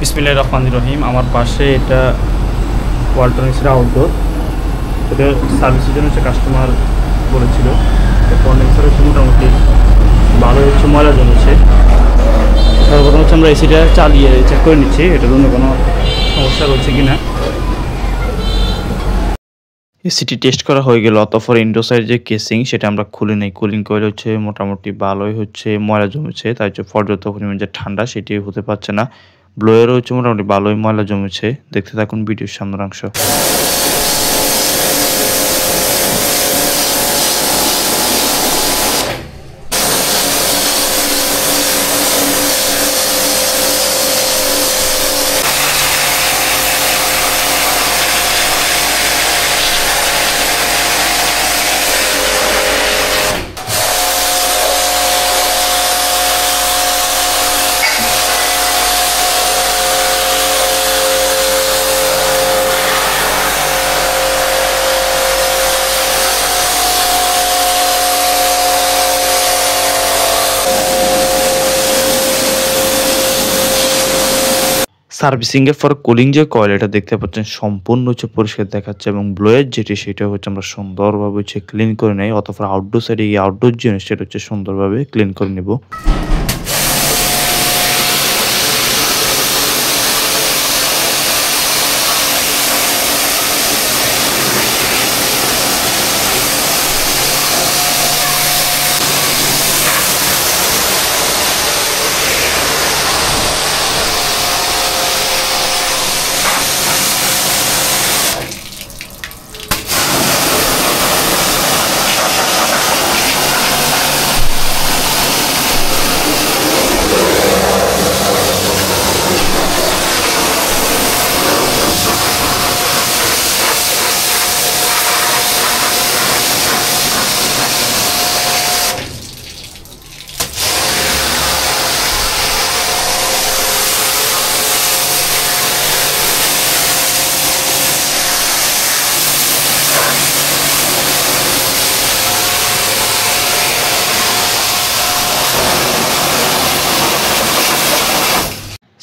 বিসমিল্লাহির রহমানির রহিম। আমার পাশে এটা ওয়ালটন এসির আউটডোর, এটা সার্ভিসের জন্য হচ্ছে কাস্টমার বলেছিল। কন্ডেন্সার হচ্ছে মোটামুটি ভালো হচ্ছে, ময়লা জমেছে। সর্বপ্রথম হচ্ছে আমরা এসিটা চালিয়ে চেক করে নিচ্ছি এটার জন্য কোনো সমস্যা রয়েছে কি না। এসিটি টেস্ট করা হয়ে গেল, অতঃপর ইন্ডোসাইড যে কেসিং সেটা আমরা খুলে নেই। কুলিং কয়েল হচ্ছে মোটামুটি ভালোই হচ্ছে ময়লা জমেছে, তাই হচ্ছে পর্যাপ্ত পরিমাণ যে ঠান্ডা সেটি হতে পারছে না। ব্লোয়ারও হচ্ছে মোটামুটি ভালোই ময়লা জমেছে। দেখতে থাকুন ভিডিওর সামনের অংশ। সার্ভিসিং এর পর কুলিং যে কয়েল এটা দেখতে পাচ্ছেন সম্পূর্ণ হচ্ছে পরিষ্কার দেখাচ্ছে, এবং ব্লোয়ার যেটি সেটা হচ্ছে আমরা সুন্দরভাবে হচ্ছে ক্লিন করে নেই। অতঃপর আউটডোর সাইডে এই আউটডোর জিনিস সেটা হচ্ছে সুন্দরভাবে ক্লিন করে নেব।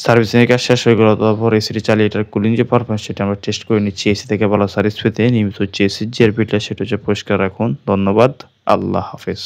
সার্ভিসিং এর কাজ শেষ হয়ে গেল, তারপর এসিটি চালিয়ে এটার কুলিং যে পারফরম্যান্স সেটা আমরা টেস্ট করে নিচ্ছি। এসি থেকে ভালো সার্ভিস পেতে নিয়মিত হচ্ছে এসির যে ফিল্টার সেটা হচ্ছে পরিষ্কার রাখুন। ধন্যবাদ, আল্লাহ হাফেজ।